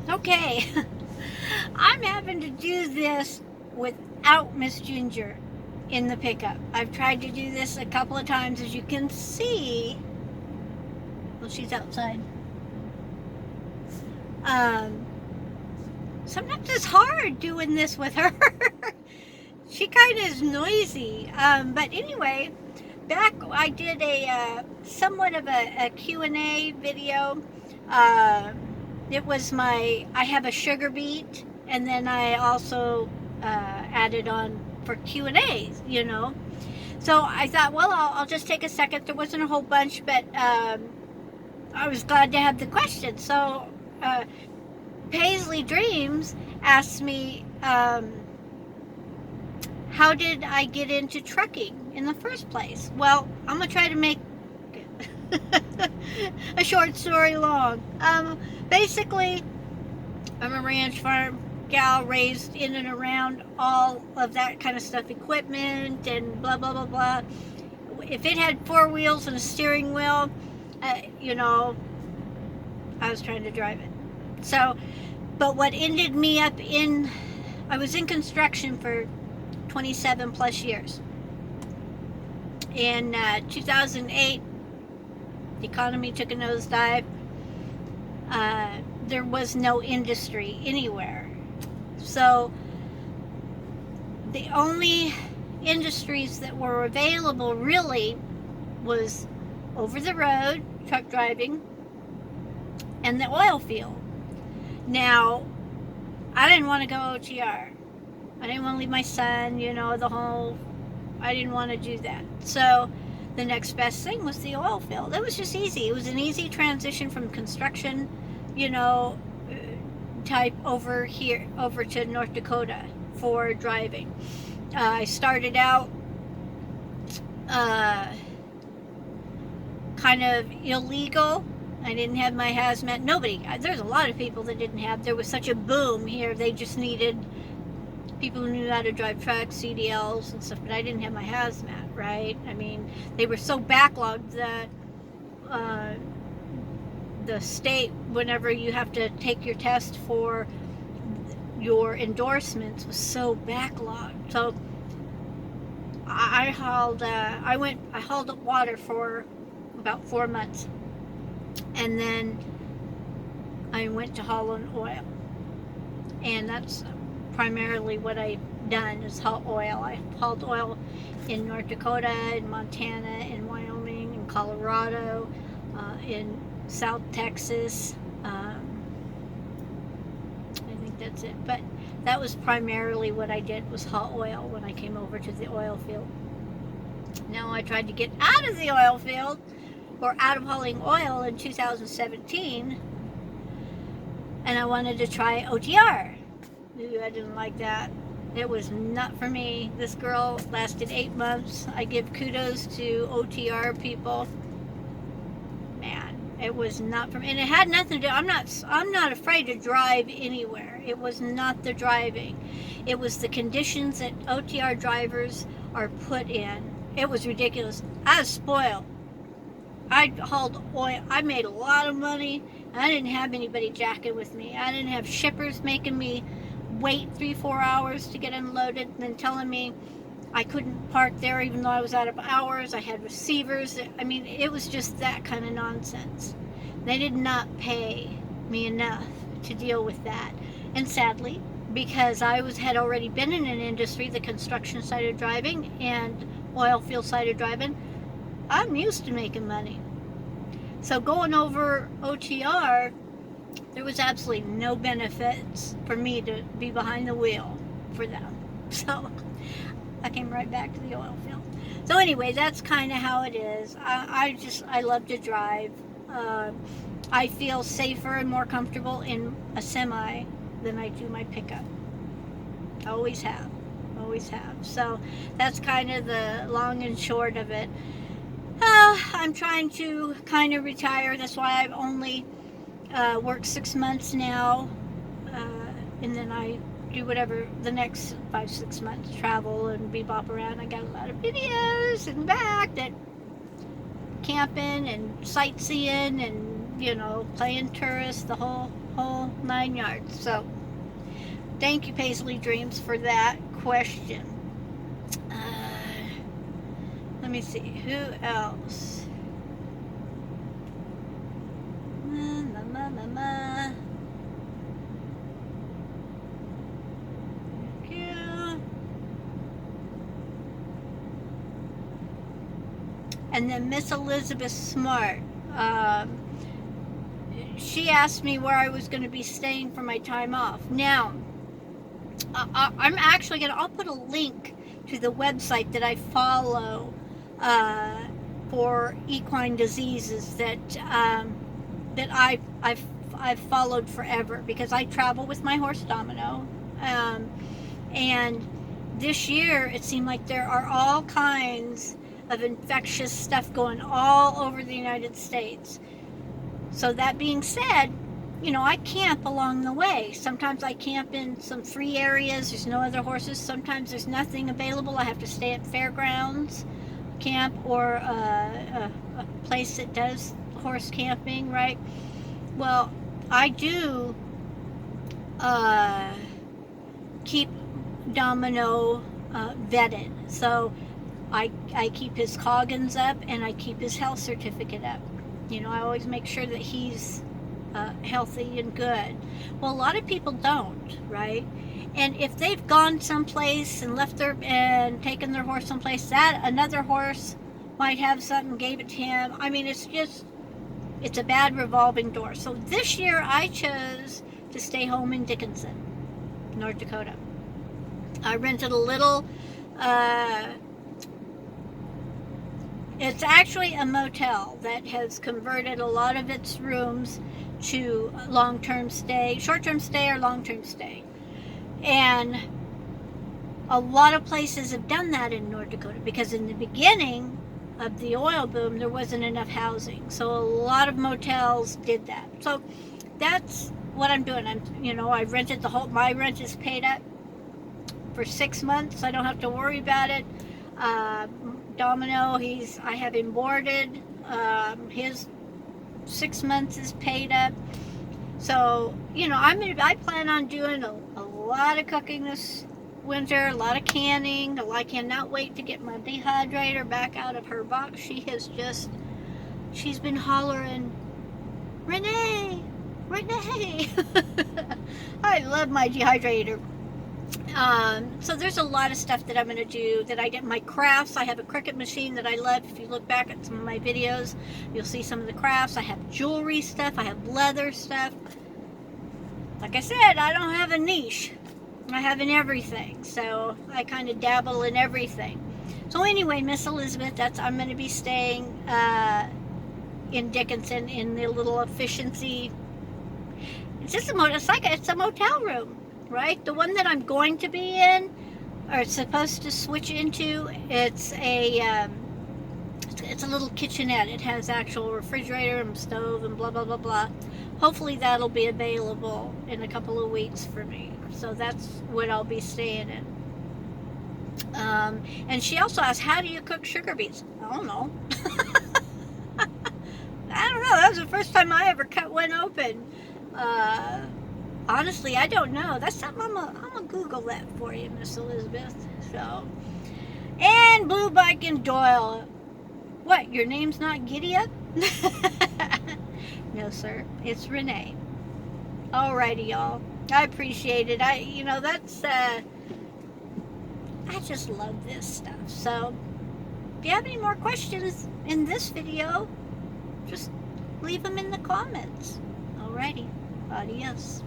Okay, I'm having to do this without Miss Ginger in the pickup. I've tried to do this a couple of times, as you can see. Well, she's outside. Um, Sometimes it's hard doing this with her. She kind of is noisy. But anyway, back I did a somewhat of a Q&A video. Uh, it was I have a sugar beet, and then I also added on for Q&As, you know. So I thought, well, I'll just take a second. There wasn't a whole bunch, but I was glad to have the question. So uh, Paisley Dreams asked me, how did I get into trucking in the first place? Well, I'm going to try to make a short story long. Basically, I'm a ranch farm gal raised in and around all of that kind of stuff, equipment and blah, blah, blah, blah. If it had four wheels and a steering wheel, you know, I was trying to drive it. So, but what ended me up I was in construction for 27 plus years. In 2008, the economy took a nosedive. There was no industry anywhere. So the only industries that were available really was over the road truck driving and the oil field. Now, I didn't want to go OTR. I didn't want to leave my son, you know, I didn't want to do that. So the next best thing was the oil field. It was just easy. It was an easy transition from construction, you know, type over to North Dakota for driving. I started out uh, kind of illegal. I didn't have my hazmat. There's a lot of people that didn't have. There was such a boom here. They just needed people who knew how to drive trucks, CDLs, and stuff. But I didn't have my hazmat, right? I mean, they were so backlogged that the state, whenever you have to take your test for your endorsements, was so backlogged. So I hauled up water for about 4 months, and then I went to hauling oil, and that's primarily what I've done is haul oil. I hauled oil in North Dakota, in Montana, in Wyoming, in Colorado, in South Texas. I think that's it. But that was primarily what I did, was haul oil when I came over to the oil field. Now I tried to get out of the oil field, or out of hauling oil, in 2017, and I wanted to try OTR. Ooh, I didn't like that. It was not for me. This girl lasted 8 months. I give kudos to OTR people. Man, it was not for me, and it had nothing to do. I'm not afraid to drive anywhere. It was not the driving. It was the conditions that OTR drivers are put in. It was ridiculous. I was spoiled. I hauled oil. I made a lot of money. I didn't have anybody jacking with me. I didn't have shippers making me wait 3-4 hours to get unloaded and then telling me I couldn't park there even though I was out of hours. I had receivers. I mean, it was just that kind of nonsense. They did not pay me enough to deal with that. And sadly, because had already been in an industry, the construction side of driving and oil field side of driving, I'm used to making money. So going over OTR, there was absolutely no benefits for me to be behind the wheel for them. So I came right back to the oil field. So anyway, that's kind of how it is. I love to drive. I feel safer and more comfortable in a semi than I do my pickup. Always have. Always have. So that's kind of the long and short of it. I'm trying to kind of retire. That's why I've only worked 6 months now. And then I do whatever the next 5-6 months, travel and bebop around. I got a lot of videos and back that camping and sightseeing and you know, playing tourist, the whole 9 yards. So thank you, Paisley Dreams, for that question. Let me see, who else? Thank you. And then Miss Elizabeth Smart. She asked me where I was going to be staying for my time off. Now, I'm actually going to, I'll put a link to the website that I follow for equine diseases that I've followed forever, because I travel with my horse Domino, and this year it seemed like there are all kinds of infectious stuff going all over the United States. So that being said, you know, I camp along the way. Sometimes I camp in some free areas. There's no other horses. Sometimes there's nothing available. I have to stay at fairgrounds camp or a place that does horse camping, right? Well, I do keep Domino vetted. So I keep his Coggins up, and I keep his health certificate up. You know, I always make sure that he's healthy and good. Well, a lot of people don't, right? And if they've gone someplace and left their and taken their horse someplace, that another horse might have something, gave it to him. I mean, it's a bad revolving door. So this year I chose to stay home in Dickinson, North Dakota. I rented a little, it's actually a motel that has converted a lot of its rooms to long-term stay, short-term stay or long-term stay. And a lot of places have done that in North Dakota, because in the beginning of the oil boom, there wasn't enough housing. So a lot of motels did that. So that's what I'm doing. I rented my rent is paid up for 6 months. I don't have to worry about it. Domino, I have him boarded. His 6 months is paid up. So, I plan on doing a lot of cooking this winter, a lot of canning. I cannot wait to get my dehydrator back out of her box. She's been hollering, Renee, Renee. I love my dehydrator. So there's a lot of stuff that I'm going to do that I get. My crafts, I have a Cricut machine that I love. If you look back at some of my videos, you'll see some of the crafts. I have jewelry stuff. I have leather stuff. Like I said, I don't have a niche. I have in everything. So I kind of dabble in everything. So anyway, Miss Elizabeth, I'm going to be staying in Dickinson in the little efficiency. It's a motel room. Right? The one that I'm going to be in, or supposed to switch into, it's a little kitchenette. It has actual refrigerator and stove and blah, blah, blah, blah. Hopefully that'll be available in a couple of weeks for me. So that's what I'll be staying in. And she also asked, how do you cook sugar beets? I don't know. I don't know. That was the first time I ever cut one open. Honestly, I don't know. That's something I'm gonna Google that for you, Miss Elizabeth. So, and Blue Bike and Doyle. What? Your name's not Giddy Up? No, sir. It's Renee. Alrighty, y'all. I appreciate it. I just love this stuff. So, if you have any more questions in this video, just leave them in the comments. Alrighty. Adios.